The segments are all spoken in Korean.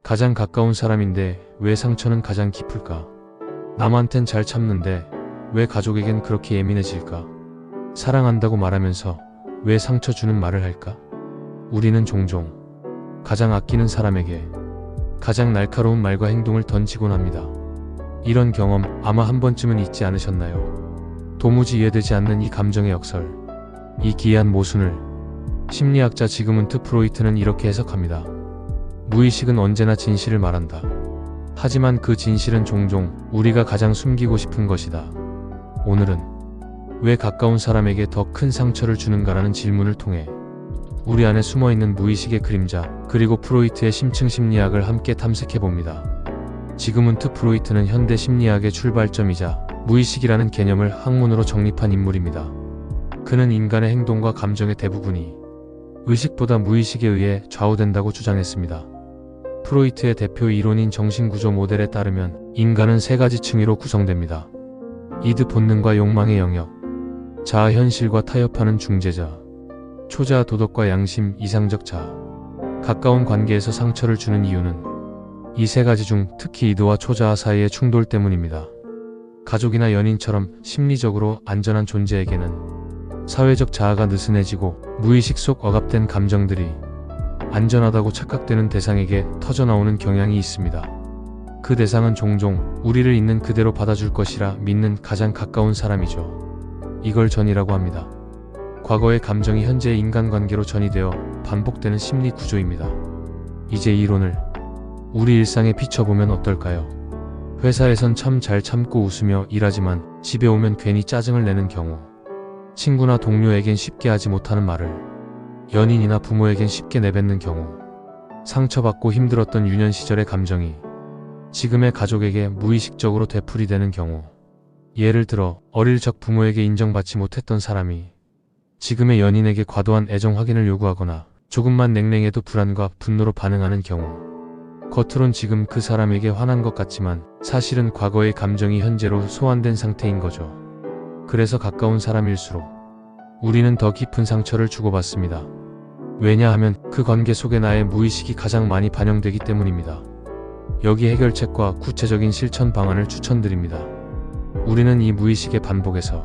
가장 가까운 사람인데 왜 상처는 가장 깊을까? 남한텐 잘 참는데 왜 가족에겐 그렇게 예민해질까? 사랑한다고 말하면서 왜 상처 주는 말을 할까? 우리는 종종 가장 아끼는 사람에게 가장 날카로운 말과 행동을 던지곤 합니다. 이런 경험 아마 한 번쯤은 있지 않으셨나요? 도무지 이해되지 않는 이 감정의 역설, 이 기이한 모순을 심리학자 지그문트 프로이트는 이렇게 해석합니다. 무의식은 언제나 진실을 말한다. 하지만 그 진실은 종종 우리가 가장 숨기고 싶은 것이다. 오늘은 왜 가까운 사람에게 더 큰 상처를 주는가라는 질문을 통해 우리 안에 숨어있는 무의식의 그림자 그리고 프로이트의 심층 심리학을 함께 탐색해봅니다. 지그문트 프로이트는 현대 심리학의 출발점이자 무의식이라는 개념을 학문으로 정립한 인물입니다. 그는 인간의 행동과 감정의 대부분이 의식보다 무의식에 의해 좌우된다고 주장했습니다. 프로이트의 대표 이론인 정신구조 모델에 따르면 인간은 세 가지 층위로 구성됩니다. 이드 본능과 욕망의 영역, 자아 현실과 타협하는 중재자, 초자아 도덕과 양심 이상적 자아. 가까운 관계에서 상처를 주는 이유는 이 세 가지 중 특히 이드와 초자아 사이의 충돌 때문입니다. 가족이나 연인처럼 심리적으로 안전한 존재에게는 사회적 자아가 느슨해지고 무의식 속 억압된 감정들이 안전하다고 착각되는 대상에게 터져나오는 경향이 있습니다. 그 대상은 종종 우리를 있는 그대로 받아줄 것이라 믿는 가장 가까운 사람이죠. 이걸 전이라고 합니다. 과거의 감정이 현재의 인간관계로 전이되어 반복되는 심리 구조입니다. 이제 이론을 우리 일상에 비춰보면 어떨까요? 회사에선 참 잘 참고 웃으며 일하지만 집에 오면 괜히 짜증을 내는 경우, 친구나 동료에겐 쉽게 하지 못하는 말을 연인이나 부모에겐 쉽게 내뱉는 경우, 상처받고 힘들었던 유년 시절의 감정이 지금의 가족에게 무의식적으로 되풀이되는 경우, 예를 들어 어릴 적 부모에게 인정받지 못했던 사람이 지금의 연인에게 과도한 애정 확인을 요구하거나 조금만 냉랭해도 불안과 분노로 반응하는 경우, 겉으론 지금 그 사람에게 화난 것 같지만 사실은 과거의 감정이 현재로 소환된 상태인 거죠. 그래서 가까운 사람일수록 우리는 더 깊은 상처를 주고받습니다. 왜냐하면 그 관계 속에 나의 무의식이 가장 많이 반영되기 때문입니다. 여기 해결책과 구체적인 실천 방안을 추천드립니다. 우리는 이 무의식의 반복에서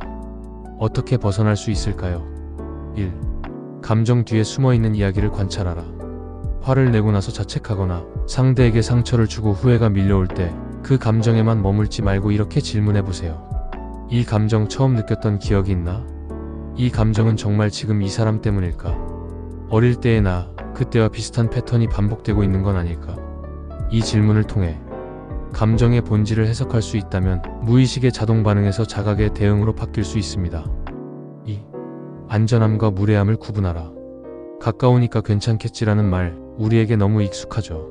어떻게 벗어날 수 있을까요? 1. 감정 뒤에 숨어있는 이야기를 관찰하라. 화를 내고 나서 자책하거나 상대에게 상처를 주고 후회가 밀려올 때 그 감정에만 머물지 말고 이렇게 질문해보세요. 이 감정 처음 느꼈던 기억이 있나? 이 감정은 정말 지금 이 사람 때문일까? 어릴 때의 나, 그때와 비슷한 패턴이 반복되고 있는 건 아닐까? 이 질문을 통해 감정의 본질을 해석할 수 있다면 무의식의 자동 반응에서 자각의 대응으로 바뀔 수 있습니다. 2. 안전함과 무례함을 구분하라. 가까우니까 괜찮겠지라는 말, 우리에게 너무 익숙하죠.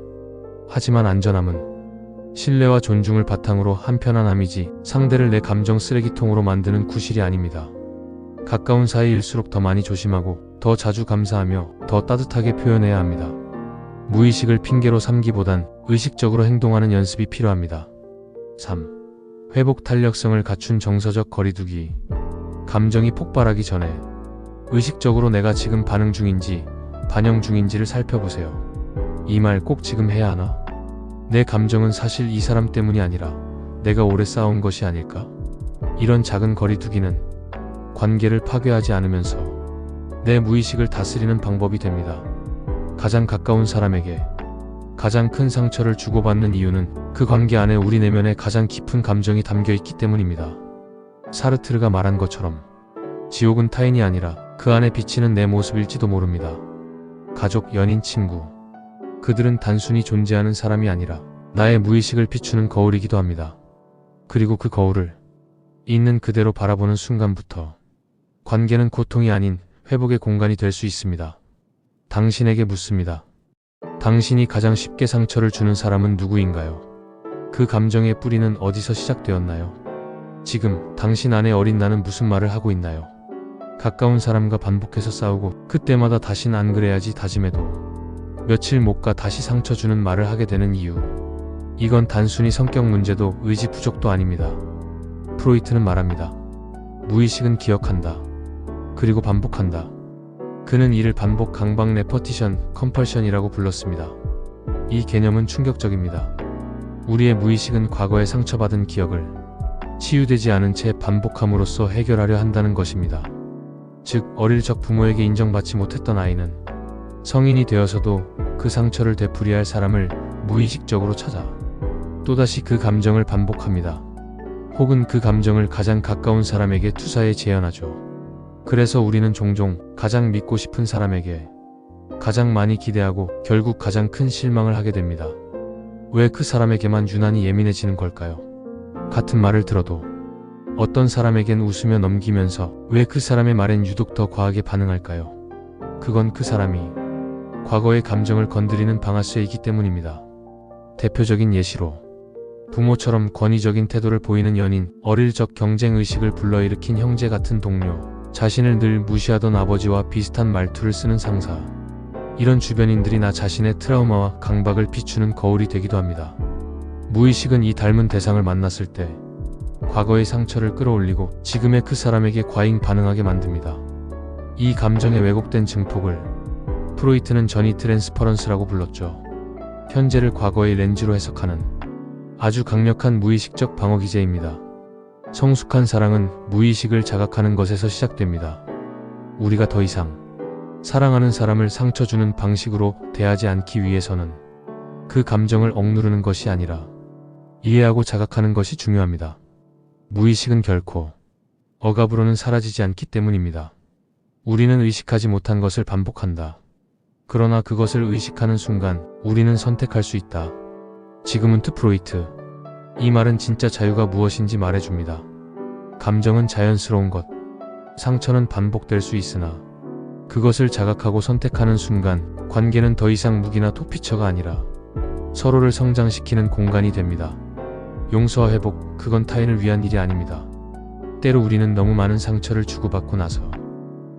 하지만 안전함은 신뢰와 존중을 바탕으로 한편안함이지 상대를 내 감정 쓰레기통으로 만드는 구실이 아닙니다. 가까운 사이일수록 더 많이 조심하고 더 자주 감사하며 더 따뜻하게 표현해야 합니다. 무의식을 핑계로 삼기보단 의식적으로 행동하는 연습이 필요합니다. 3. 회복 탄력성을 갖춘 정서적 거리두기. 감정이 폭발하기 전에 의식적으로 내가 지금 반응 중인지 반영 중인지를 살펴보세요. 이 말 꼭 지금 해야 하나? 내 감정은 사실 이 사람 때문이 아니라 내가 오래 쌓아온 것이 아닐까? 이런 작은 거리두기는 관계를 파괴하지 않으면서 내 무의식을 다스리는 방법이 됩니다. 가장 가까운 사람에게 가장 큰 상처를 주고받는 이유는 그 관계 안에 우리 내면에 가장 깊은 감정이 담겨 있기 때문입니다. 사르트르가 말한 것처럼 지옥은 타인이 아니라 그 안에 비치는 내 모습일지도 모릅니다. 가족, 연인, 친구. 그들은 단순히 존재하는 사람이 아니라 나의 무의식을 비추는 거울이기도 합니다. 그리고 그 거울을 있는 그대로 바라보는 순간부터 관계는 고통이 아닌 회복의 공간이 될 수 있습니다. 당신에게 묻습니다. 당신이 가장 쉽게 상처를 주는 사람은 누구인가요? 그 감정의 뿌리는 어디서 시작되었나요? 지금 당신 안에 어린 나는 무슨 말을 하고 있나요? 가까운 사람과 반복해서 싸우고 그때마다 다신 안 그래야지 다짐해도 며칠 못 가 다시 상처 주는 말을 하게 되는 이유. 이건 단순히 성격 문제도 의지 부족도 아닙니다. 프로이트는 말합니다. 무의식은 기억한다. 그리고 반복한다. 그는 이를 반복 강박 레퍼티션, 컴펄션이라고 불렀습니다. 이 개념은 충격적입니다. 우리의 무의식은 과거에 상처받은 기억을 치유되지 않은 채 반복함으로써 해결하려 한다는 것입니다. 즉, 어릴 적 부모에게 인정받지 못했던 아이는 성인이 되어서도 그 상처를 되풀이할 사람을 무의식적으로 찾아 또다시 그 감정을 반복합니다. 혹은 그 감정을 가장 가까운 사람에게 투사해 재현하죠. 그래서 우리는 종종 가장 믿고 싶은 사람에게 가장 많이 기대하고 결국 가장 큰 실망을 하게 됩니다. 왜 그 사람에게만 유난히 예민해지는 걸까요? 같은 말을 들어도 어떤 사람에겐 웃으며 넘기면서 왜 그 사람의 말엔 유독 더 과하게 반응할까요? 그건 그 사람이 과거의 감정을 건드리는 방아쇠이기 때문입니다. 대표적인 예시로 부모처럼 권위적인 태도를 보이는 연인, 어릴 적 경쟁의식을 불러일으킨 형제 같은 동료, 자신을 늘 무시하던 아버지와 비슷한 말투를 쓰는 상사. 이런 주변인들이 나 자신의 트라우마와 강박을 비추는 거울이 되기도 합니다. 무의식은 이 닮은 대상을 만났을 때 과거의 상처를 끌어올리고 지금의 그 사람에게 과잉 반응하게 만듭니다. 이 감정의 왜곡된 증폭을 프로이트는 전이 트랜스퍼런스라고 불렀죠. 현재를 과거의 렌즈로 해석하는 아주 강력한 무의식적 방어 기제입니다. 성숙한 사랑은 무의식을 자각하는 것에서 시작됩니다. 우리가 더 이상 사랑하는 사람을 상처 주는 방식으로 대하지 않기 위해서는 그 감정을 억누르는 것이 아니라 이해하고 자각하는 것이 중요합니다. 무의식은 결코 억압으로는 사라지지 않기 때문입니다. 우리는 의식하지 못한 것을 반복한다. 그러나 그것을 의식하는 순간 우리는 선택할 수 있다. 지그문트 프로이트. 이 말은 진짜 자유가 무엇인지 말해줍니다. 감정은 자연스러운 것. 상처는 반복될 수 있으나 그것을 자각하고 선택하는 순간 관계는 더 이상 무기나 토피처가 아니라 서로를 성장시키는 공간이 됩니다. 용서와 회복, 그건 타인을 위한 일이 아닙니다. 때로 우리는 너무 많은 상처를 주고받고 나서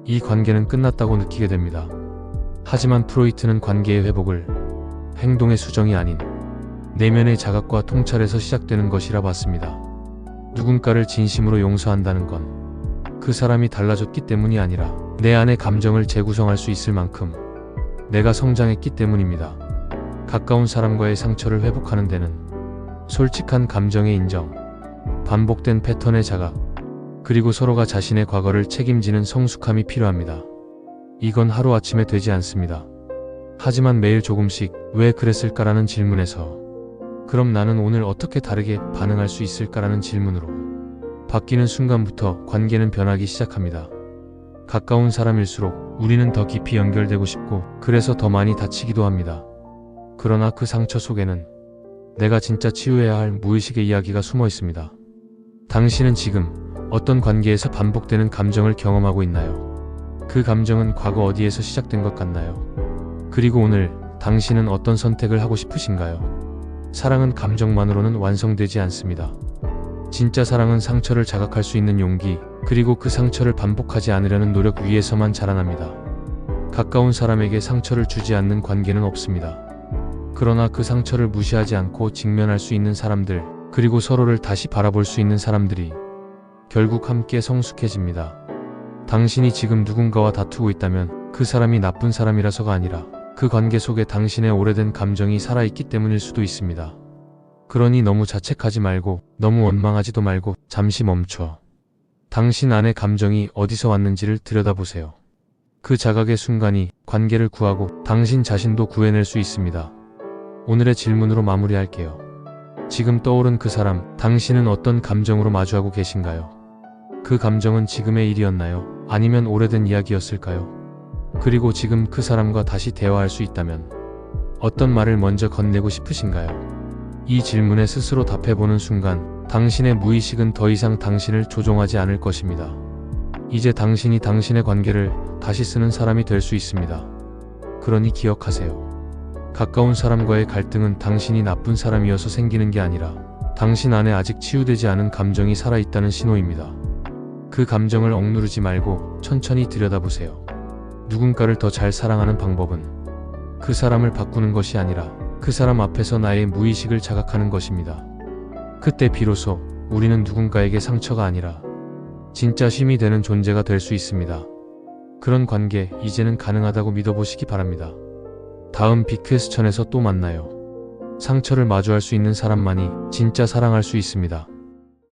이 관계는 끝났다고 느끼게 됩니다. 하지만 프로이트는 관계의 회복을 행동의 수정이 아닌 내면의 자각과 통찰에서 시작되는 것이라 봤습니다. 누군가를 진심으로 용서한다는 건 그 사람이 달라졌기 때문이 아니라 내 안의 감정을 재구성할 수 있을 만큼 내가 성장했기 때문입니다. 가까운 사람과의 상처를 회복하는 데는 솔직한 감정의 인정, 반복된 패턴의 자각, 그리고 서로가 자신의 과거를 책임지는 성숙함이 필요합니다. 이건 하루아침에 되지 않습니다. 하지만 매일 조금씩 왜 그랬을까라는 질문에서 그럼 나는 오늘 어떻게 다르게 반응할 수 있을까라는 질문으로 바뀌는 순간부터 관계는 변하기 시작합니다. 가까운 사람일수록 우리는 더 깊이 연결되고 싶고 그래서 더 많이 다치기도 합니다. 그러나 그 상처 속에는 내가 진짜 치유해야 할 무의식의 이야기가 숨어 있습니다. 당신은 지금 어떤 관계에서 반복되는 감정을 경험하고 있나요? 그 감정은 과거 어디에서 시작된 것 같나요? 그리고 오늘 당신은 어떤 선택을 하고 싶으신가요? 사랑은 감정만으로는 완성되지 않습니다. 진짜 사랑은 상처를 자각할 수 있는 용기, 그리고 그 상처를 반복하지 않으려는 노력 위에서만 자라납니다. 가까운 사람에게 상처를 주지 않는 관계는 없습니다. 그러나 그 상처를 무시하지 않고 직면할 수 있는 사람들, 그리고 서로를 다시 바라볼 수 있는 사람들이 결국 함께 성숙해집니다. 당신이 지금 누군가와 다투고 있다면 그 사람이 나쁜 사람이라서가 아니라 그 관계 속에 당신의 오래된 감정이 살아있기 때문일 수도 있습니다. 그러니 너무 자책하지 말고 너무 원망하지도 말고 잠시 멈춰 당신 안의 감정이 어디서 왔는지를 들여다보세요. 그 자각의 순간이 관계를 구하고 당신 자신도 구해낼 수 있습니다. 오늘의 질문으로 마무리할게요. 지금 떠오른 그 사람, 당신은 어떤 감정으로 마주하고 계신가요? 그 감정은 지금의 일이었나요? 아니면 오래된 이야기였을까요? 그리고 지금 그 사람과 다시 대화할 수 있다면 어떤 말을 먼저 건네고 싶으신가요? 이 질문에 스스로 답해보는 순간 당신의 무의식은 더 이상 당신을 조종하지 않을 것입니다. 이제 당신이 당신의 관계를 다시 쓰는 사람이 될 수 있습니다. 그러니 기억하세요. 가까운 사람과의 갈등은 당신이 나쁜 사람이어서 생기는 게 아니라 당신 안에 아직 치유되지 않은 감정이 살아있다는 신호입니다. 그 감정을 억누르지 말고 천천히 들여다보세요. 누군가를 더 잘 사랑하는 방법은 그 사람을 바꾸는 것이 아니라 그 사람 앞에서 나의 무의식을 자각하는 것입니다. 그때 비로소 우리는 누군가에게 상처가 아니라 진짜 쉼이 되는 존재가 될 수 있습니다. 그런 관계 이제는 가능하다고 믿어보시기 바랍니다. 다음 빅퀘스천에서 또 만나요. 상처를 마주할 수 있는 사람만이 진짜 사랑할 수 있습니다.